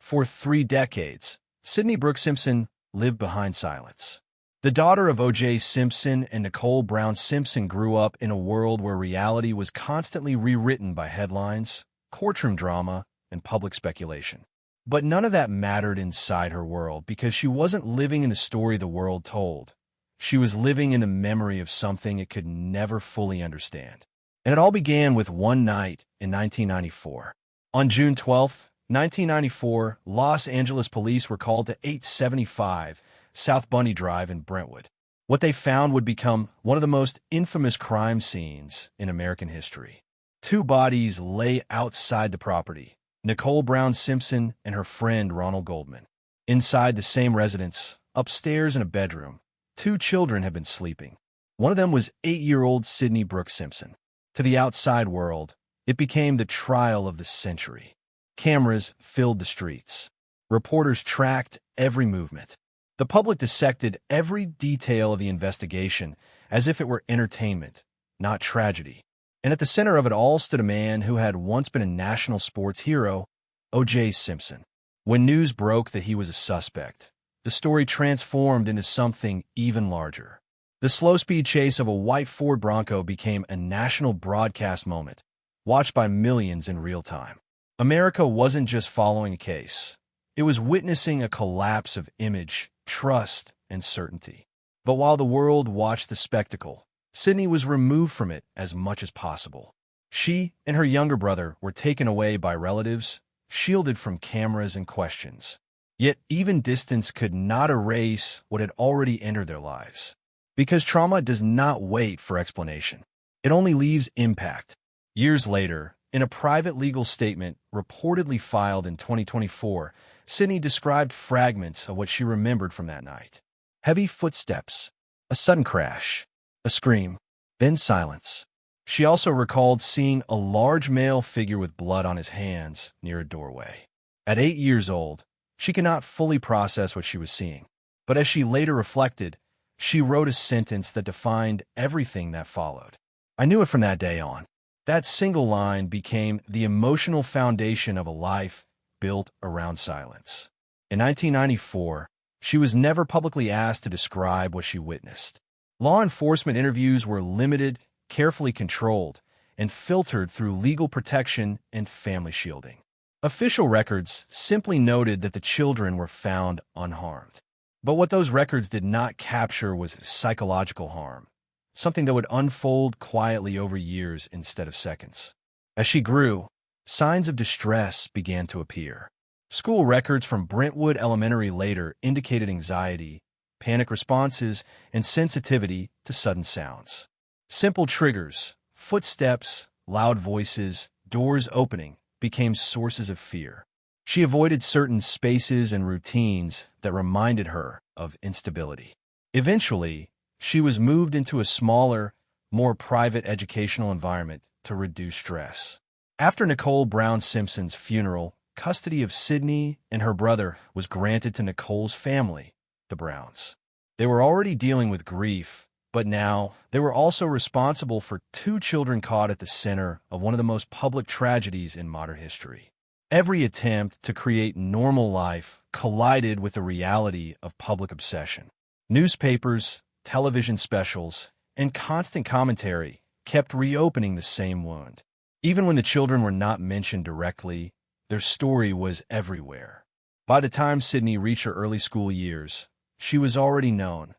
For 3 decades, Sydney Brooke Simpson lived behind silence. The daughter of O.J. Simpson and Nicole Brown Simpson grew up in a world where reality was constantly rewritten by headlines, courtroom drama, and public speculation. But none of that mattered inside her world because she wasn't living in the story the world told. She was living in the memory of something it could never fully understand. And it all began with one night in 1994. On June 12, 1994, Los Angeles police were called to 875 South Bundy Drive in Brentwood. What they found would become one of the most infamous crime scenes in American history. 2 bodies lay outside the property, Nicole Brown Simpson and her friend Ronald Goldman. Inside the same residence, upstairs in a bedroom, 2 children had been sleeping. One of them was 8-year-old Sydney Brooke Simpson. To the outside world, it became the trial of the century. Cameras filled the streets. Reporters tracked every movement. The public dissected every detail of the investigation as if it were entertainment, not tragedy. And at the center of it all stood a man who had once been a national sports hero, O.J. Simpson. When news broke that he was a suspect, the story transformed into something even larger. The slow-speed chase of a white Ford Bronco became a national broadcast moment, watched by millions in real time. America wasn't just following a case. It was witnessing a collapse of image, trust, and certainty. But while the world watched the spectacle, Sydney was removed from it as much as possible. She and her younger brother were taken away by relatives, shielded from cameras and questions. Yet even distance could not erase what had already entered their lives. Because trauma does not wait for explanation. It only leaves impact. Years later, in a private legal statement reportedly filed in 2024, Sydney described fragments of what she remembered from that night. Heavy footsteps, a sudden crash, a scream, then silence. She also recalled seeing a large male figure with blood on his hands near a doorway. At 8 years old, she could not fully process what she was seeing. But as she later reflected, she wrote a sentence that defined everything that followed. I knew it from that day on. That single line became the emotional foundation of a life built around silence. In 1994, she was never publicly asked to describe what she witnessed. Law enforcement interviews were limited, carefully controlled, and filtered through legal protection and family shielding. Official records simply noted that the children were found unharmed. But what those records did not capture was psychological harm, something that would unfold quietly over years instead of seconds. As she grew, signs of distress began to appear. School records from Brentwood Elementary later indicated anxiety, panic responses, and sensitivity to sudden sounds. Simple triggers, footsteps, loud voices, doors opening, became sources of fear. She avoided certain spaces and routines that reminded her of instability. Eventually, she was moved into a smaller, more private educational environment to reduce stress. After Nicole Brown Simpson's funeral, custody of Sydney and her brother was granted to Nicole's family, the Browns. They were already dealing with grief, but now they were also responsible for 2 children caught at the center of one of the most public tragedies in modern history. Every attempt to create normal life collided with the reality of public obsession. Newspapers, television specials, and constant commentary kept reopening the same wound. Even when the children were not mentioned directly, their story was everywhere. By the time Sydney reached her early school years, she was already known,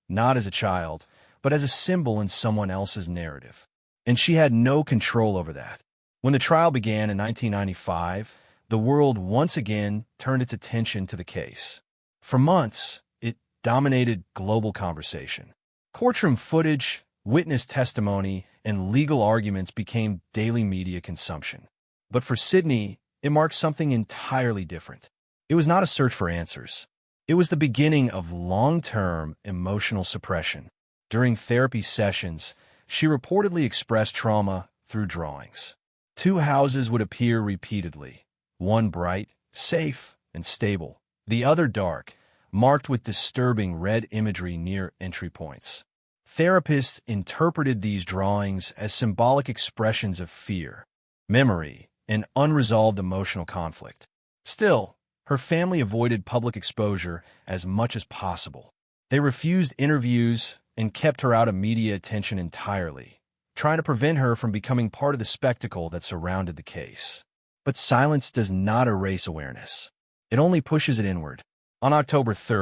not as a child, but as a symbol in someone else's narrative. And she had no control over that. When the trial began in 1995, the world once again turned its attention to the case. For months, it dominated global conversation. Courtroom footage, witness testimony, and legal arguments became daily media consumption. But for Sydney, it marked something entirely different. It was not a search for answers. It was the beginning of long-term emotional suppression. During therapy sessions, she reportedly expressed trauma through drawings. 2 houses would appear repeatedly, one bright, safe, and stable, the other dark, marked with disturbing red imagery near entry points. Therapists interpreted these drawings as symbolic expressions of fear, memory, and unresolved emotional conflict. Still, Her family avoided public exposure as much as possible. They refused interviews and kept her out of media attention entirely, trying to prevent her from becoming part of the spectacle that surrounded the case. But silence does not erase awareness. It only pushes it inward. On October 3,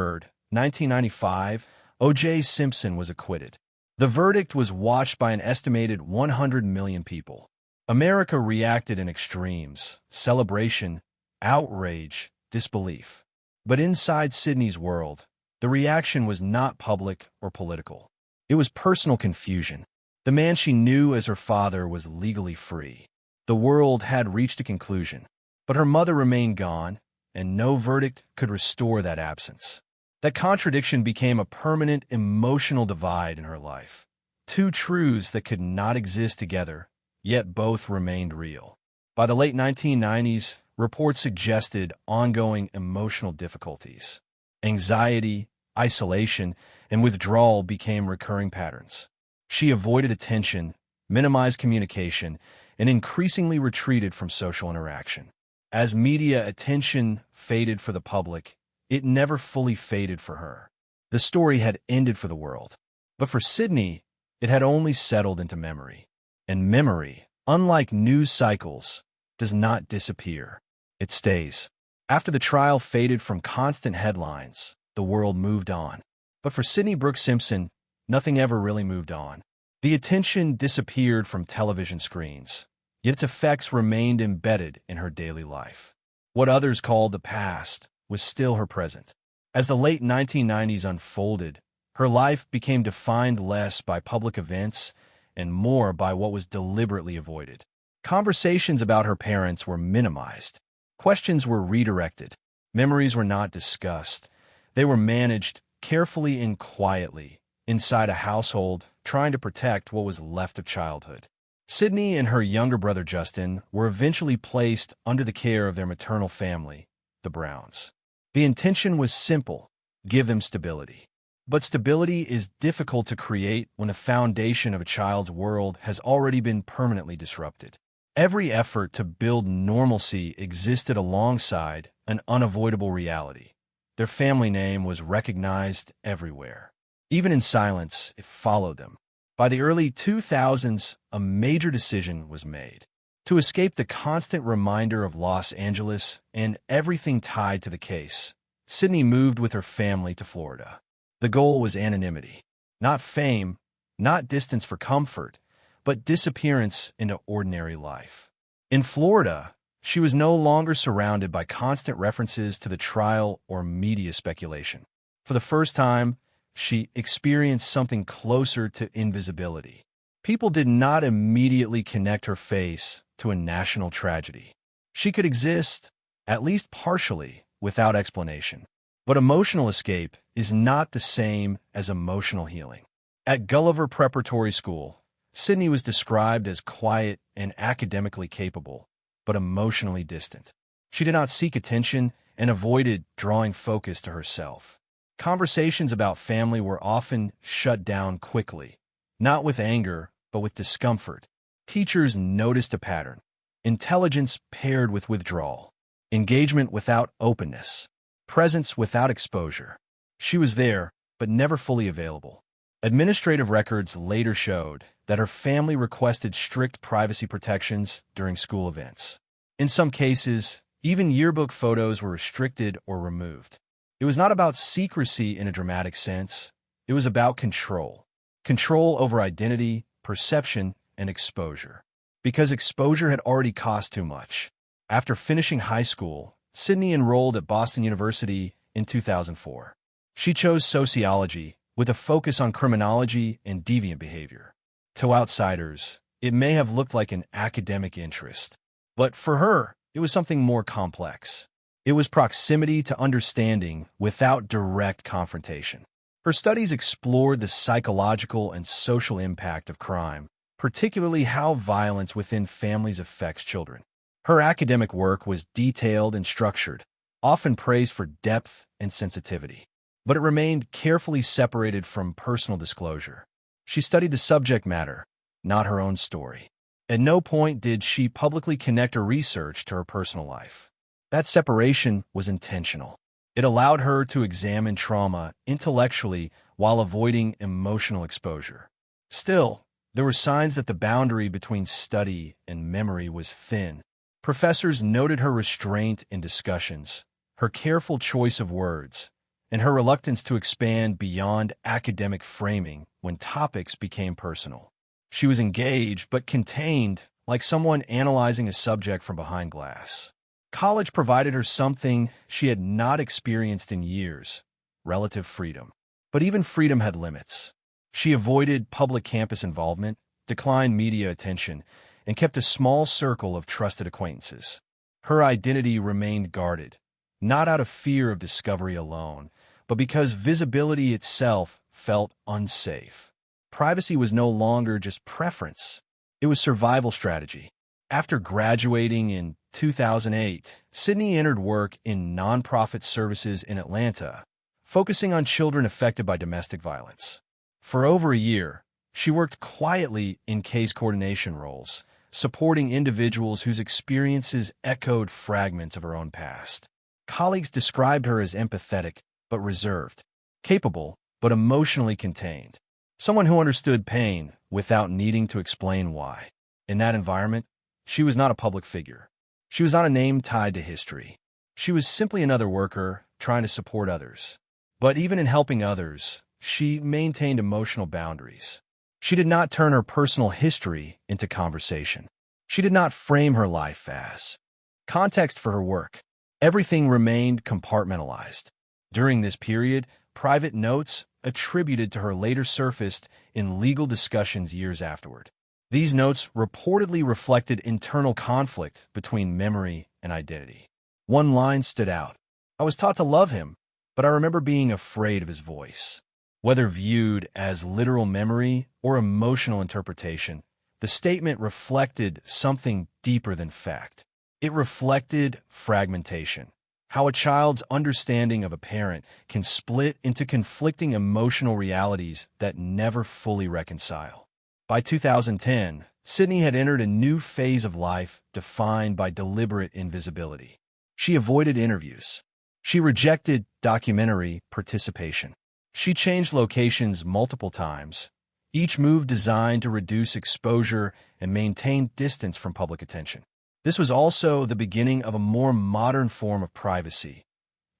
1995, O.J. Simpson was acquitted. The verdict was watched by an estimated 100 million people. America reacted in extremes: celebration, outrage, disbelief. But inside Sydney's world, the reaction was not public or political. It was personal confusion. The man she knew as her father was legally free. The world had reached a conclusion, but her mother remained gone, and no verdict could restore that absence. That contradiction became a permanent emotional divide in her life. Two truths that could not exist together, yet both remained real. By the late 1990s, reports suggested ongoing emotional difficulties. Anxiety, isolation, and withdrawal became recurring patterns. She avoided attention, minimized communication, and increasingly retreated from social interaction. As media attention faded for the public, it never fully faded for her. The story had ended for the world. But for Sydney, it had only settled into memory. And memory, unlike news cycles, does not disappear. It stays. After the trial faded from constant headlines, the world moved on. But for Sydney Brooks Simpson, nothing ever really moved on. The attention disappeared from television screens, yet its effects remained embedded in her daily life. What others called the past was still her present. As the late 1990s unfolded, her life became defined less by public events and more by what was deliberately avoided. Conversations about her parents were minimized. Questions were redirected. Memories were not discussed. They were managed carefully and quietly inside a household trying to protect what was left of childhood. Sydney and her younger brother Justin were eventually placed under the care of their maternal family, the Browns. The intention was simple: give them stability. But stability is difficult to create when the foundation of a child's world has already been permanently disrupted. Every effort to build normalcy existed alongside an unavoidable reality. Their family name was recognized everywhere. Even in silence, it followed them. By the early 2000s, a major decision was made. To escape the constant reminder of Los Angeles and everything tied to the case, Sydney moved with her family to Florida. The goal was anonymity. Not fame, not distance for comfort, but disappearance into ordinary life. In Florida, she was no longer surrounded by constant references to the trial or media speculation. For the first time, she experienced something closer to invisibility. People did not immediately connect her face to a national tragedy. She could exist, at least partially, without explanation. But emotional escape is not the same as emotional healing. At Gulliver Preparatory School, Sydney was described as quiet and academically capable, but emotionally distant. She did not seek attention and avoided drawing focus to herself. Conversations about family were often shut down quickly, not with anger, but with discomfort. Teachers noticed a pattern: intelligence paired with withdrawal, engagement without openness, presence without exposure. She was there, but never fully available. Administrative records later showed that her family requested strict privacy protections during school events. In some cases, even yearbook photos were restricted or removed. It was not about secrecy in a dramatic sense. It was about control. Control over identity, perception, and exposure. Because exposure had already cost too much. After finishing high school, Sydney enrolled at Boston University in 2004. She chose sociology with a focus on criminology and deviant behavior. To outsiders, it may have looked like an academic interest. But for her, it was something more complex. It was proximity to understanding without direct confrontation. Her studies explored the psychological and social impact of crime, particularly how violence within families affects children. Her academic work was detailed and structured, often praised for depth and sensitivity. But it remained carefully separated from personal disclosure. She studied the subject matter, not her own story. At no point did she publicly connect her research to her personal life. That separation was intentional. It allowed her to examine trauma intellectually while avoiding emotional exposure. Still, there were signs that the boundary between study and memory was thin. Professors noted her restraint in discussions, her careful choice of words, and her reluctance to expand beyond academic framing when topics became personal. She was engaged but contained, like someone analyzing a subject from behind glass. College provided her something she had not experienced in years: relative freedom. But even freedom had limits. She avoided public campus involvement, declined media attention, and kept a small circle of trusted acquaintances. Her identity remained guarded, not out of fear of discovery alone, but because visibility itself felt unsafe. Privacy was no longer just preference. It was survival strategy. After graduating in 2008, Sydney entered work in nonprofit services in Atlanta, focusing on children affected by domestic violence. For over a year, she worked quietly in case coordination roles, supporting individuals whose experiences echoed fragments of her own past. Colleagues described her as empathetic but reserved, capable but emotionally contained, someone who understood pain without needing to explain why. In that environment, she was not a public figure. She was not a name tied to history. She was simply another worker trying to support others. But even in helping others, she maintained emotional boundaries. She did not turn her personal history into conversation. She did not frame her life as context for her work. Everything remained compartmentalized. During this period, private notes attributed to her later surfaced in legal discussions years afterward. These notes reportedly reflected internal conflict between memory and identity. One line stood out: "I was taught to love him, but I remember being afraid of his voice." Whether viewed as literal memory or emotional interpretation, the statement reflected something deeper than fact. It reflected fragmentation, how a child's understanding of a parent can split into conflicting emotional realities that never fully reconcile. By 2010, Sydney had entered a new phase of life defined by deliberate invisibility. She avoided interviews. She rejected documentary participation. She changed locations multiple times, each move designed to reduce exposure and maintain distance from public attention. This was also the beginning of a more modern form of privacy: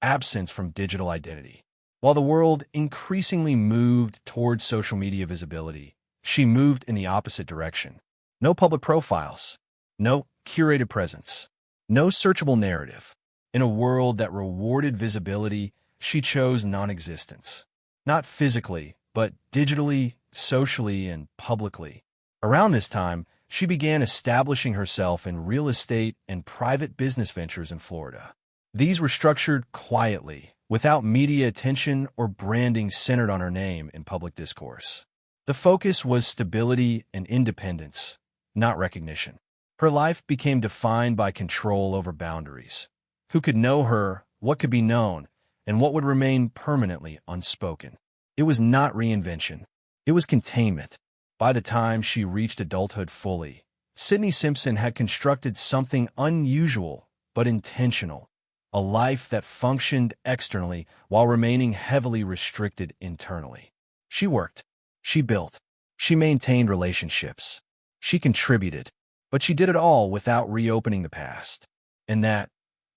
absence from digital identity. While the world increasingly moved towards social media visibility, she moved in the opposite direction. No public profiles, no curated presence, no searchable narrative. In a world that rewarded visibility, she chose non-existence. Not physically, but digitally, socially, and publicly. Around this time, she began establishing herself in real estate and private business ventures in Florida. These were structured quietly, without media attention or branding centered on her name in public discourse. The focus was stability and independence, not recognition. Her life became defined by control over boundaries. Who could know her, what could be known, and what would remain permanently unspoken. It was not reinvention. It was containment. By the time she reached adulthood fully, Sydney Simpson had constructed something unusual but intentional: a life that functioned externally while remaining heavily restricted internally. She worked. She built. She maintained relationships. She contributed. But she did it all without reopening the past. And that,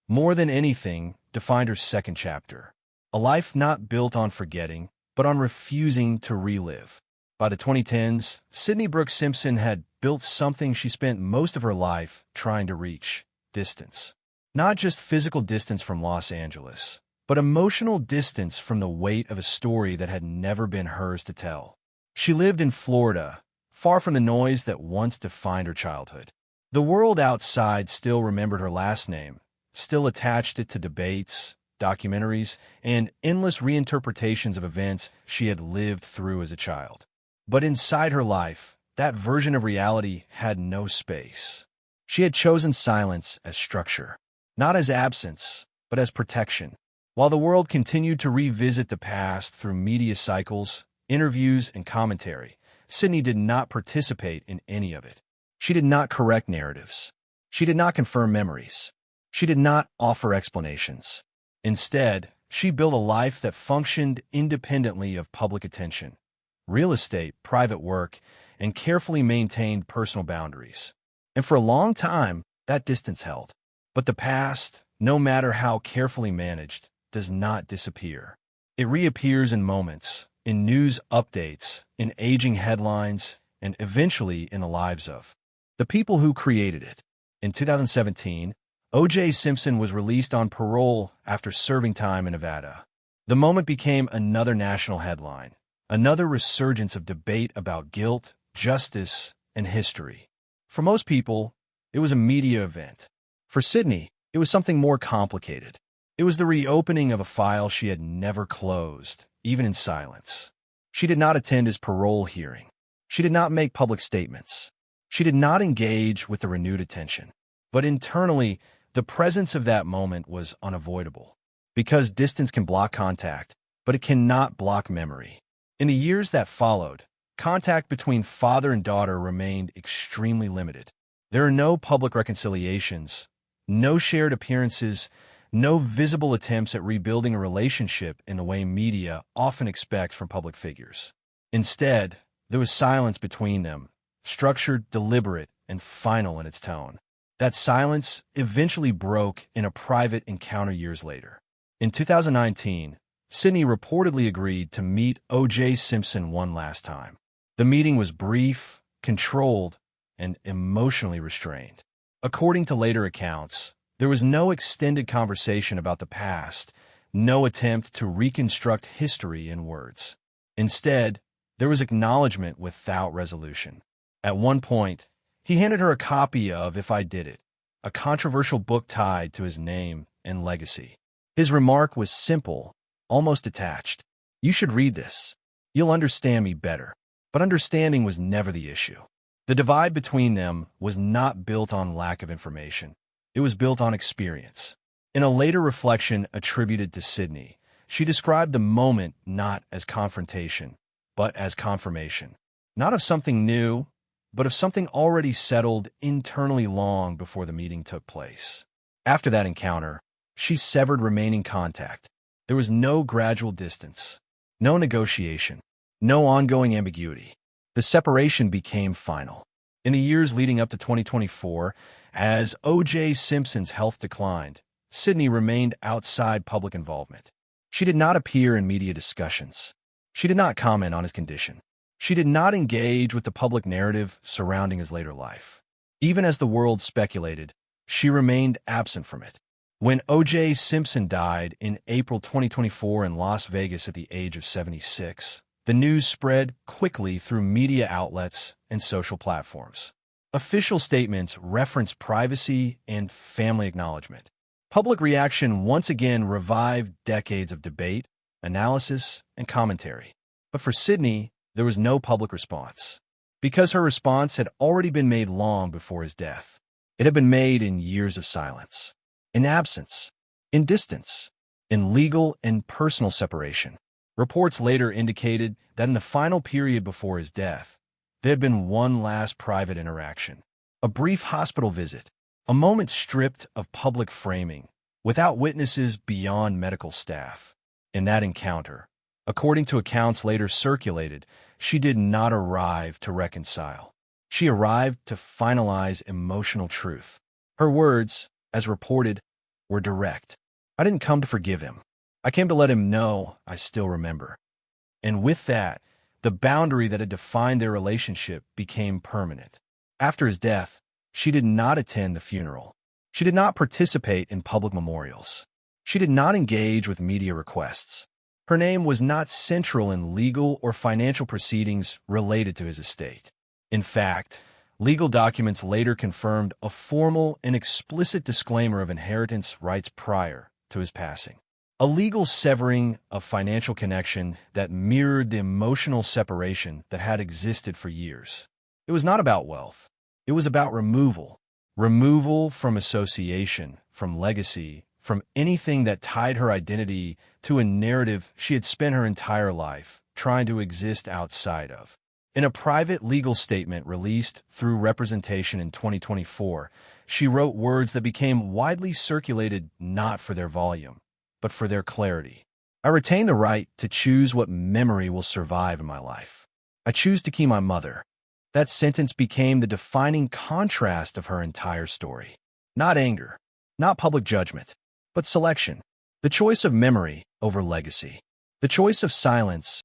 more than anything, defined her second chapter: a life not built on forgetting, but on refusing to relive. By the 2010s, Sydney Brooks Simpson had built something she spent most of her life trying to reach: distance. Not just physical distance from Los Angeles, but emotional distance from the weight of a story that had never been hers to tell. She lived in Florida, far from the noise that once defined her childhood. The world outside still remembered her last name, still attached it to debates, documentaries, and endless reinterpretations of events she had lived through as a child. But inside her life, that version of reality had no space. She had chosen silence as structure, not as absence, but as protection. While the world continued to revisit the past through media cycles, interviews, and commentary, Sydney did not participate in any of it. She did not correct narratives. She did not confirm memories. She did not offer explanations. Instead, she built a life that functioned independently of public attention, real estate, private work, and carefully maintained personal boundaries. And for a long time, that distance held. But the past, no matter how carefully managed, does not disappear. It reappears in moments, in news updates, in aging headlines, and eventually in the lives of the people who created it. In 2017, O.J. Simpson was released on parole after serving time in Nevada. The moment became another national headline, another resurgence of debate about guilt, justice, and history. For most people, it was a media event. For Sydney, it was something more complicated. It was the reopening of a file she had never closed, even in silence. She did not attend his parole hearing. She did not make public statements. She did not engage with the renewed attention. But internally, the presence of that moment was unavoidable. Because distance can block contact, but it cannot block memory. In the years that followed, contact between father and daughter remained extremely limited. There are no public reconciliations, no shared appearances, no visible attempts at rebuilding a relationship in the way media often expect from public figures. Instead, there was silence between them, structured, deliberate, and final in its tone. That silence eventually broke in a private encounter years later. In 2019, Sydney reportedly agreed to meet O.J. Simpson one last time. The meeting was brief, controlled, and emotionally restrained. According to later accounts, there was no extended conversation about the past, no attempt to reconstruct history in words. Instead, there was acknowledgement without resolution. At one point, he handed her a copy of If I Did It, a controversial book tied to his name and legacy. His remark was simple, almost detached. You should read this. You'll understand me better. But understanding was never the issue. The divide between them was not built on lack of information. It was built on experience. In a later reflection attributed to Sydney, she described the moment not as confrontation, but as confirmation. Not of something new, but of something already settled internally long before the meeting took place. After that encounter, she severed remaining contact. There was no gradual distance, no negotiation, no ongoing ambiguity. The separation became final. In the years leading up to 2024, as O.J. Simpson's health declined, Sydney remained outside public involvement. She did not appear in media discussions. She did not comment on his condition. She did not engage with the public narrative surrounding his later life. Even as the world speculated, she remained absent from it. When O.J. Simpson died in April 2024 in Las Vegas at the age of 76, the news spread quickly through media outlets and social platforms. Official statements referenced privacy and family acknowledgement. Public reaction once again revived decades of debate, analysis, and commentary. But for Sydney, there was no public response. Because her response had already been made long before his death. It had been made in years of silence, in absence, in distance, in legal and personal separation. Reports later indicated that in the final period before his death, there had been one last private interaction, a brief hospital visit, a moment stripped of public framing, without witnesses beyond medical staff. In that encounter, according to accounts later circulated, she did not arrive to reconcile. She arrived to finalize emotional truth. Her words, as reported, were direct. I didn't come to forgive him. I came to let him know I still remember. And with that, the boundary that had defined their relationship became permanent. After his death, she did not attend the funeral. She did not participate in public memorials. She did not engage with media requests. Her name was not central in legal or financial proceedings related to his estate. In fact, legal documents later confirmed a formal and explicit disclaimer of inheritance rights prior to his passing. A legal severing of financial connection that mirrored the emotional separation that had existed for years. It was not about wealth. It was about removal. Removal from association, from legacy, from anything that tied her identity to a narrative she had spent her entire life trying to exist outside of. In a private legal statement released through Representation in 2024, she wrote words that became widely circulated not for their volume, but for their clarity. I retain the right to choose what memory will survive in my life. I choose to keep my mother. That sentence became the defining contrast of her entire story. Not anger, not public judgment, but selection. The choice of memory over legacy. The choice of silence